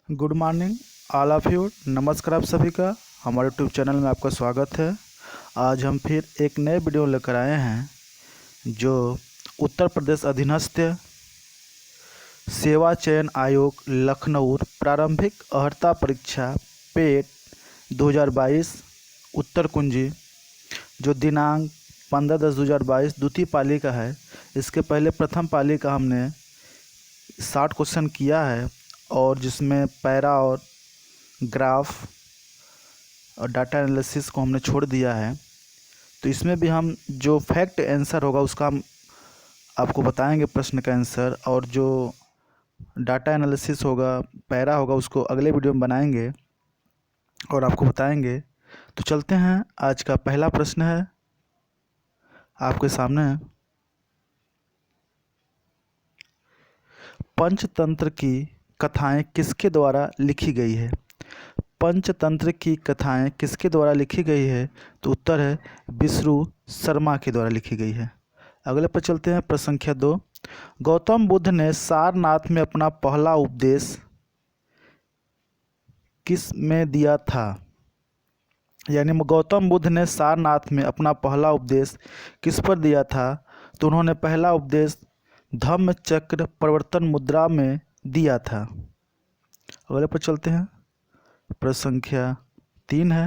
Good morning all of you. नमस्कार आप सभी का हमारे यूट्यूब चैनल में आपका स्वागत है। आज हम फिर एक नए वीडियो लेकर आए हैं जो उत्तर प्रदेश अधीनस्थ सेवा चयन आयोग लखनऊ प्रारंभिक अर्हता परीक्षा पेट 2022 उत्तर कुंजी जो दिनांक 15/10/2022 द्वितीय पाली का है। इसके पहले प्रथम पाली का हमने 60 क्वेश्चन किया है और जिसमें पैरा और ग्राफ और डाटा एनालिसिस को हमने छोड़ दिया है। तो इसमें भी हम जो फैक्ट आंसर होगा उसका हम आपको बताएंगे प्रश्न का आंसर, और जो डाटा एनालिसिस होगा पैरा होगा उसको अगले वीडियो में बनाएंगे और आपको बताएंगे। तो चलते हैं, आज का पहला प्रश्न है आपके सामने। पंचतंत्र की कथाएं किसके द्वारा लिखी गई है? पंचतंत्र की कथाएं किसके द्वारा लिखी गई है? तो उत्तर है विष्णु शर्मा के द्वारा लिखी गई है। अगले पर चलते हैं, प्रश्न संख्या 2। गौतम बुद्ध ने सारनाथ में अपना पहला उपदेश किस में दिया था? यानी गौतम बुद्ध ने सारनाथ में अपना पहला उपदेश किस पर दिया था? तो उन्होंने पहला उपदेश धम्म चक्र प्रवर्तन मुद्रा में दिया था। अगले पर चलते हैं, प्रश्न संख्या 3 है।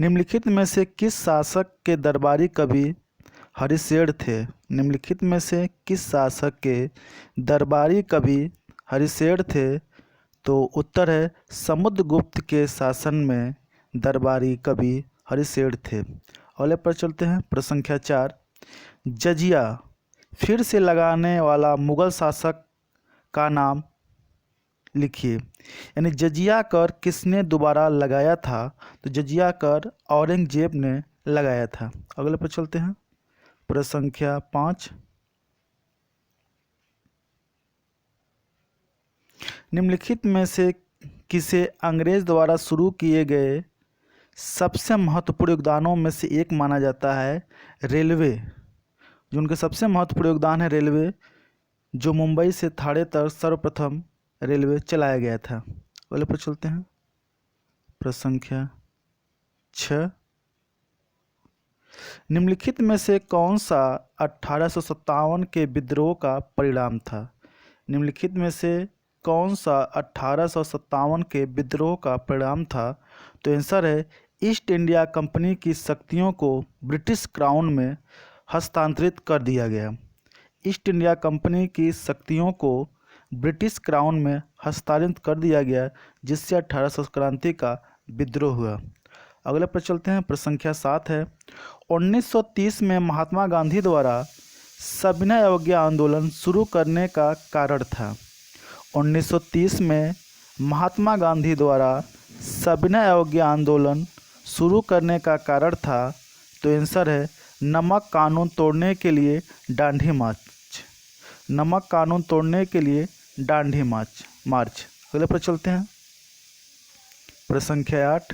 निम्नलिखित में से किस शासक के दरबारी कवि हरिशेर थे? निम्नलिखित में से किस शासक के दरबारी कवि हरिशेर थे? तो उत्तर है समुद्रगुप्त के शासन में दरबारी कवि हरिशेर थे। अगले पर चलते हैं, प्रश्न संख्या 4। जजिया फिर से लगाने वाला मुगल शासक का नाम लिखिए। यानी जजिया कर किसने दोबारा लगाया था? तो जजिया कर औरंगजेब ने लगाया था। अगले पर चलते हैं, प्रश्न संख्या 5। निम्नलिखित में से किसे अंग्रेज द्वारा शुरू किए गए सबसे महत्वपूर्ण योगदानों में से एक माना जाता है? रेलवे। जो उनके सबसे महत्वपूर्ण योगदान है रेलवे, जो मुंबई से थाने तक सर्वप्रथम रेलवे चलाया गया था। अगले पर चलते हैं, प्रश्न संख्या 6। निम्नलिखित में से कौन सा 1857 के विद्रोह का परिणाम था? निम्नलिखित में से कौन सा 1857 के विद्रोह का परिणाम था? तो आंसर है ईस्ट इंडिया कंपनी की शक्तियों को ब्रिटिश क्राउन में हस्तांतरित कर दिया गया। ईस्ट इंडिया कंपनी की शक्तियों को ब्रिटिश क्राउन में हस्तांतरित कर दिया गया, जिससे 1800 क्रांति का विद्रोह हुआ। अगले पर चलते हैं, प्रश्न संख्या 7 है। 1930 में महात्मा गांधी द्वारा सविनय अवज्ञा आंदोलन शुरू करने का कारण था? 1930 में महात्मा गांधी द्वारा सविनय अवज्ञा आंदोलन शुरू करने का कारण था? तो आंसर है नमक कानून तोड़ने के लिए डांडी मार्च। नमक कानून तोड़ने के लिए डांडी मार्च। अगले पर चलते हैं, प्रश्न संख्या 8।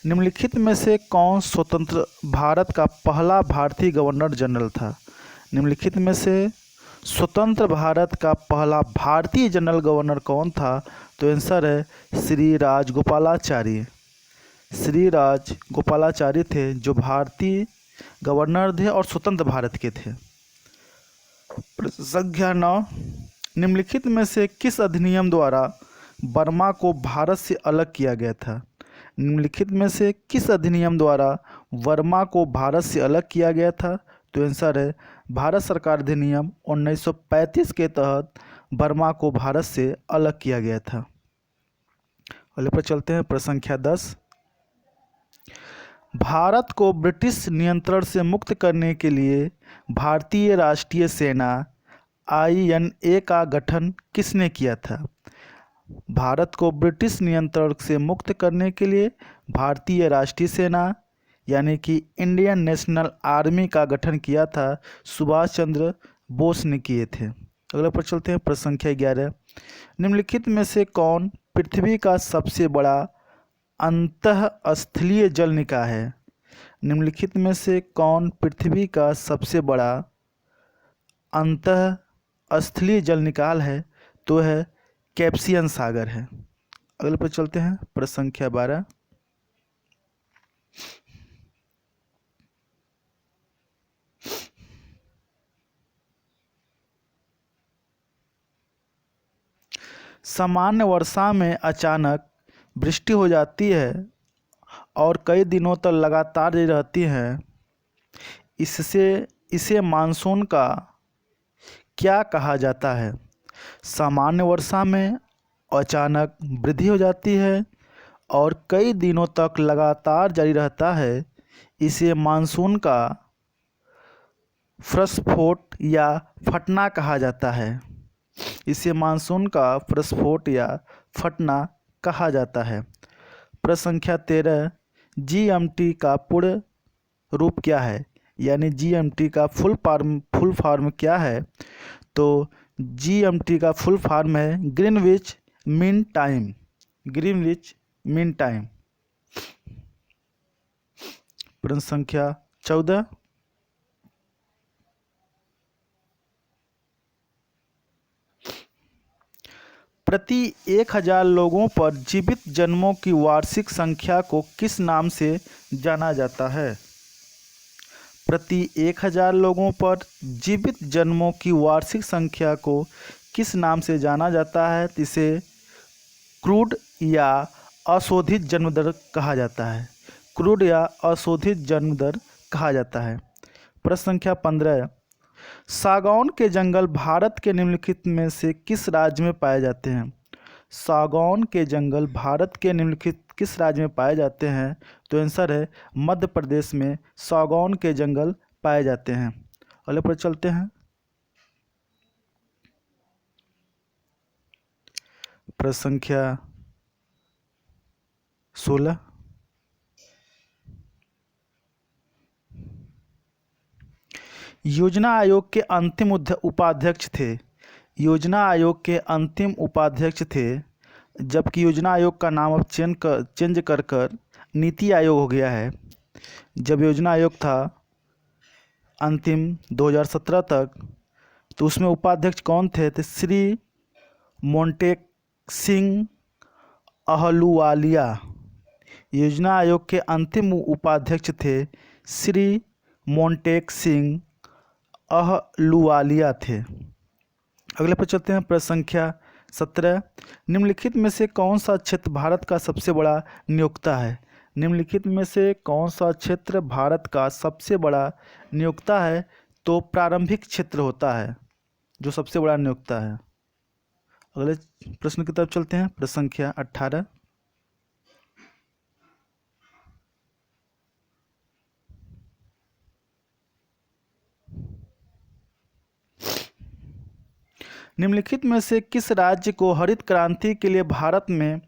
निम्नलिखित में से कौन स्वतंत्र भारत का पहला भारतीय गवर्नर जनरल था? निम्नलिखित में से स्वतंत्र भारत का पहला भारतीय जनरल गवर्नर कौन था? तो आंसर है श्री राजगोपालाचारी। श्री राजगोपालाचारी थे, जो भारतीय गवर्नर थे और स्वतंत्र भारत के थे। संख्या 9। निम्नलिखित में से किस अधिनियम द्वारा बर्मा को भारत से अलग किया गया था? निम्नलिखित में से किस अधिनियम द्वारा बर्मा को भारत से अलग किया गया था? तो आंसर है भारत सरकार अधिनियम 1935 के तहत बर्मा को भारत से अलग किया गया था। अगले पर चलते हैं, प्रश्न संख्या 10। भारत को ब्रिटिश नियंत्रण से मुक्त करने के लिए भारतीय राष्ट्रीय सेना INA का गठन किसने किया था? भारत को ब्रिटिश नियंत्रण से मुक्त करने के लिए भारतीय राष्ट्रीय सेना यानी कि इंडियन नेशनल आर्मी का गठन किया था सुभाष चंद्र बोस ने किए थे। अगले पर चलते हैं, प्रश्न संख्या 11। निम्नलिखित में से कौन पृथ्वी का सबसे बड़ा अंतःस्थलीय जल निकाय है? निम्नलिखित में से कौन पृथ्वी का सबसे बड़ा अंतः स्थलीय जल निकाल है तो है कैप्सियन सागर है। अगले पर चलते हैं, प्रश्न संख्या 12। सामान्य वर्षा में अचानक वृष्टि हो जाती है और कई दिनों तक लगातार जारी रहती है, इससे इसे मानसून का क्या कहा जाता है? सामान्य वर्षा में अचानक वृद्धि हो जाती है और कई दिनों तक लगातार जारी रहता है, इसे मानसून का प्रस्फोट या फटना कहा जाता है। इसे मानसून का प्रस्फोट या फटना कहा जाता है। प्रश्न संख्या 13, जीएमटी का पूर्ण रूप क्या है? यानी जीएमटी का फुल फॉर्म क्या है? तो जीएमटी का फुल फॉर्म है Greenwich mean time. Greenwich mean time. प्रश्न संख्या 14, प्रति 1000 लोगों पर जीवित जन्मों की वार्षिक संख्या को किस नाम से जाना जाता है? प्रति 1000 लोगों पर जीवित जन्मों की वार्षिक संख्या को किस नाम से जाना जाता है? इसे क्रूड या अशोधित जन्म दर कहा जाता है। क्रूड या अशोधित जन्म दर कहा जाता है। प्रश्न संख्या 15, सागौन के जंगल भारत के निम्नलिखित में से किस राज्य में पाए जाते हैं? सागौन के जंगल भारत के निम्नलिखित किस राज्य में पाए जाते हैं? तो आंसर है मध्य प्रदेश में सागौन के जंगल पाए जाते हैं। अगले पर चलते हैं, प्रश्न संख्या 16, योजना आयोग के अंतिम उपाध्यक्ष थे। योजना आयोग के अंतिम उपाध्यक्ष थे, जबकि योजना आयोग का नाम अब चेंज कर नीति आयोग हो गया है। जब योजना आयोग था अंतिम 2017 तक, तो उसमें उपाध्यक्ष कौन थे? तो श्री मोंटेक सिंह अहलूवालिया। योजना आयोग के अंतिम उपाध्यक्ष थे श्री मोंटेक सिंह अहलूवालिया थे। अगले पर चलते हैं, प्रश्न संख्या 17, निम्नलिखित में से कौन सा क्षेत्र भारत का सबसे बड़ा नियोक्ता है? निम्नलिखित में से कौन सा क्षेत्र भारत का सबसे बड़ा नियोक्ता है? तो प्रारंभिक क्षेत्र होता है जो सबसे बड़ा नियोक्ता है। अगले प्रश्न की तरफ चलते हैं, प्रश्न संख्या 18, निम्नलिखित में से किस राज्य को हरित क्रांति के लिए भारत में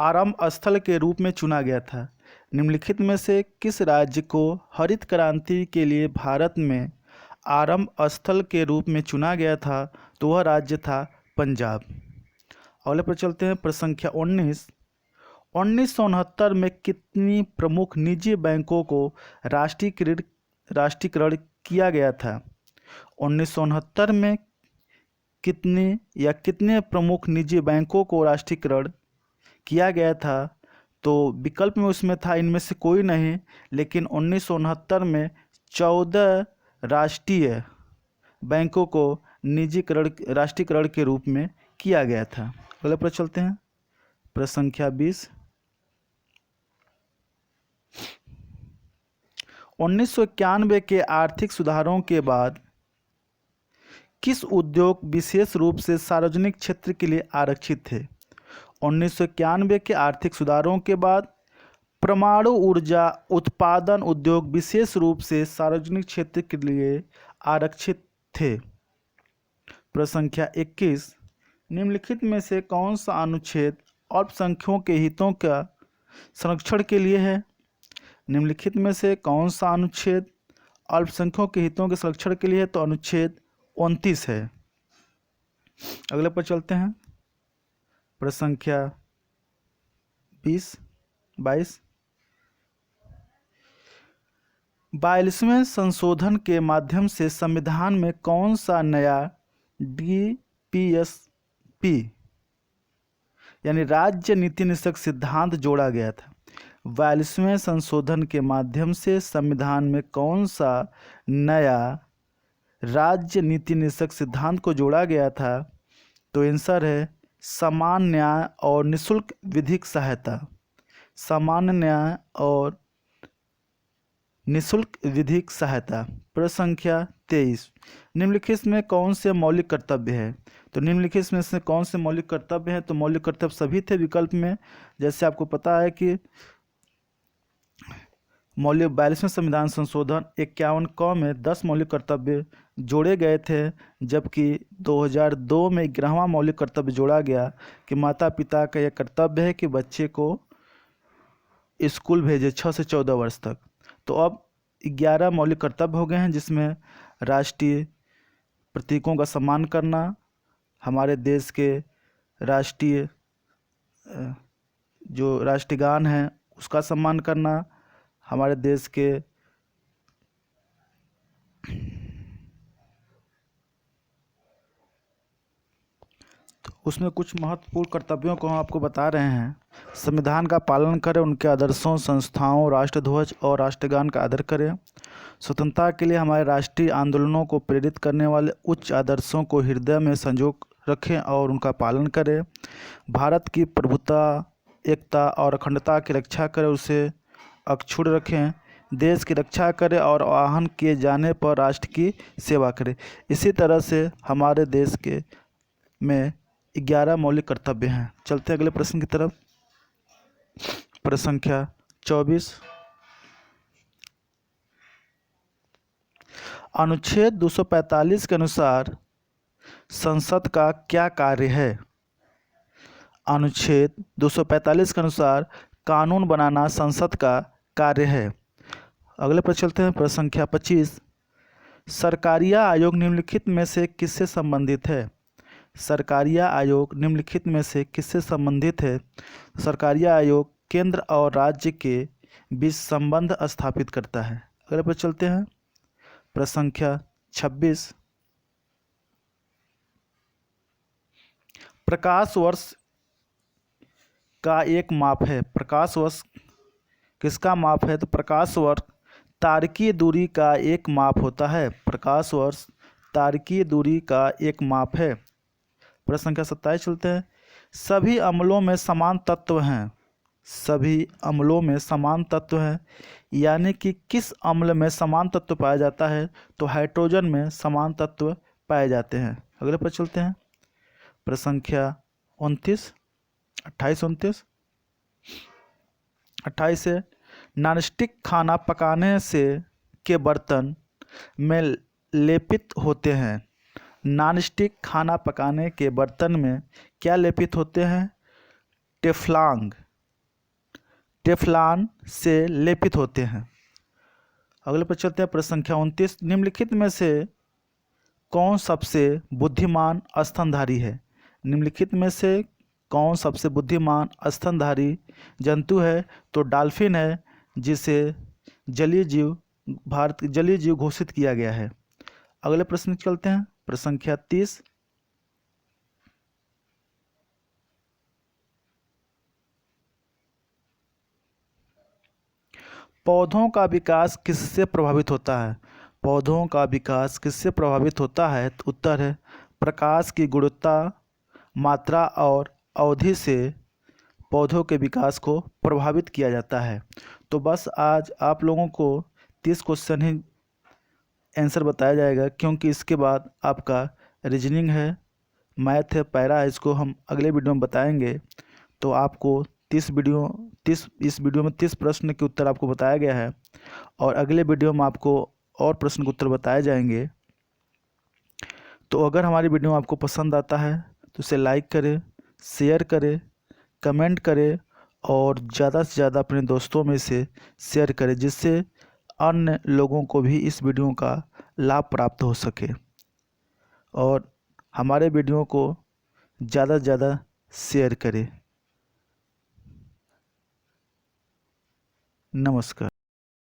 आरंभ स्थल के रूप में चुना गया था? निम्नलिखित में से किस राज्य को हरित क्रांति के लिए भारत में आरंभ स्थल के रूप में चुना गया था? तो वह राज्य था पंजाब। अगले पर चलते हैं, प्रश्न संख्या 19, 1969 में कितनी प्रमुख निजी बैंकों को राष्ट्रीयकरण किया गया था? 1969 में कितने प्रमुख निजी बैंकों को राष्ट्रीयकरण किया गया था? तो विकल्प में उसमें था इनमें से कोई नहीं, लेकिन 1969 में 14 राष्ट्रीय बैंकों को राष्ट्रीयकरण के रूप में किया गया था। अगले पर चलते हैं, प्रश्न संख्या 20, 1991 के आर्थिक सुधारों के बाद किस उद्योग विशेष रूप से सार्वजनिक क्षेत्र के लिए आरक्षित थे? 1991 के आर्थिक सुधारों के बाद परमाणु ऊर्जा उत्पादन उद्योग विशेष रूप से सार्वजनिक क्षेत्र के लिए आरक्षित थे। प्रश्न संख्या 21, निम्नलिखित में से कौन सा अनुच्छेद अल्पसंख्यकों के हितों का संरक्षण के लिए है? निम्नलिखित में से कौन सा अनुच्छेद अल्पसंख्यकों के हितों के संरक्षण के लिए है? तो अनुच्छेद 29 है। अगले पर चलते हैं, प्रश्न संख्या 22, 42वें संशोधन के माध्यम से संविधान में कौन सा नया DPSP यानी राज्य नीति निषेधक सिद्धांत जोड़ा गया था। 42वें संशोधन के माध्यम से संविधान में कौन सा नया राज्य नीति निषेधक सिद्धांत को जोड़ा गया था? तो आंसर है समान न्याय और निःशुल्क विधिक सहायता। सामान्य न्याय और निःशुल्क विधिक सहायता। प्रश्न संख्या 23, निम्नलिखित में कौन से मौलिक कर्तव्य है? तो निम्नलिखित में से कौन से मौलिक कर्तव्य हैं? तो मौलिक कर्तव्य सभी थे विकल्प में। जैसे आपको पता है कि मौलिक 42वें संविधान संशोधन 51 क में 10 मौलिक कर्तव्य जोड़े गए थे, जबकि 2002 में 11वां मौलिक कर्तव्य जोड़ा गया कि माता पिता का यह कर्तव्य है कि बच्चे को स्कूल भेजे 6 से 14 वर्ष तक। तो अब 11 मौलिक कर्तव्य हो गए हैं, जिसमें राष्ट्रीय प्रतीकों का सम्मान करना, हमारे देश के राष्ट्रीय जो राष्ट्रगान है उसका सम्मान करना, हमारे देश के तो उसमें कुछ महत्वपूर्ण कर्तव्यों को हम आपको बता रहे हैं। संविधान का पालन करें, उनके आदर्शों, संस्थाओं, राष्ट्रध्वज और राष्ट्रगान का आदर करें। स्वतंत्रता के लिए हमारे राष्ट्रीय आंदोलनों को प्रेरित करने वाले उच्च आदर्शों को हृदय में संजो रखें और उनका पालन करें। भारत की प्रभुता, एकता और अखंडता की रक्षा करें, उसे अक्षुण्ण रखें। देश की रक्षा करें और आह्वान किए जाने पर राष्ट्र की सेवा करें। इसी तरह से हमारे देश के में 11 मौलिक कर्तव्य हैं। चलते हैं अगले प्रश्न की तरफ। प्रश्न संख्या 24, अनुच्छेद 245 के अनुसार संसद का क्या कार्य है? अनुच्छेद 245 के अनुसार कानून बनाना संसद का कार्य है। अगले पर चलते हैं। प्रश्न संख्या 25, सरकारिया आयोग निम्नलिखित में से किससे संबंधित है? सरकारिया आयोग निम्नलिखित में से किससे संबंधित है? सरकारिया आयोग केंद्र और राज्य के बीच संबंध स्थापित करता है। अगले पर चलते हैं। प्रश्न संख्या 26, प्रकाश वर्ष का एक माप है। प्रकाश वर्ष किसका माप है? तो प्रकाश वर्ष तारकीय दूरी का एक माप होता है। प्रकाश वर्ष तारकीय दूरी का एक माप है। प्रश्न संख्या 27 चलते हैं। सभी अम्लों में समान तत्व हैं। सभी अम्लों में समान तत्व हैं, यानी कि किस अम्ल में समान तत्व पाया जाता है? तो हाइड्रोजन में समान तत्व पाए जाते हैं। अगले पर चलते हैं। प्रश्न संख्या 29, 28, 29, 28 से नॉनस्टिक खाना पकाने से के बर्तन में लेपित होते हैं। नॉनस्टिक खाना पकाने के बर्तन में क्या लेपित होते हैं? टेफ्लॉन से लेपित होते हैं। अगले पर चलते हैं। प्रश्न संख्या 29, निम्नलिखित में से कौन सबसे बुद्धिमान स्तनधारी है? निम्नलिखित में से कौन सबसे बुद्धिमान स्तनधारी जंतु है? तो डॉल्फिन है, जिसे जलीय जीव भारत जलीय जीव घोषित किया गया है। अगले प्रश्न चलते हैं। प्रश्न संख्या 30, पौधों का विकास किससे प्रभावित होता है? पौधों का विकास किससे प्रभावित होता है? तो उत्तर है प्रकाश की गुणवत्ता, मात्रा और अवधि से पौधों के विकास को प्रभावित किया जाता है। तो बस आज आप लोगों को 30 क्वेश्चन ही आंसर बताया जाएगा, क्योंकि इसके बाद आपका रीजनिंग है, मैथ है, पैरा है, इसको हम अगले वीडियो में बताएंगे। तो आपको इस वीडियो में 30 प्रश्न के उत्तर आपको बताया गया है, और अगले वीडियो में आपको और प्रश्न के उत्तर बताए जाएंगे। तो अगर हमारी वीडियो आपको पसंद आता है तो इसे लाइक करें, शेयर करें, कमेंट करें और ज़्यादा से ज़्यादा अपने दोस्तों में से शेयर करें, जिससे अन्य लोगों को भी इस वीडियो का लाभ प्राप्त हो सके। और हमारे वीडियो को ज़्यादा से ज़्यादा शेयर करें। नमस्कार।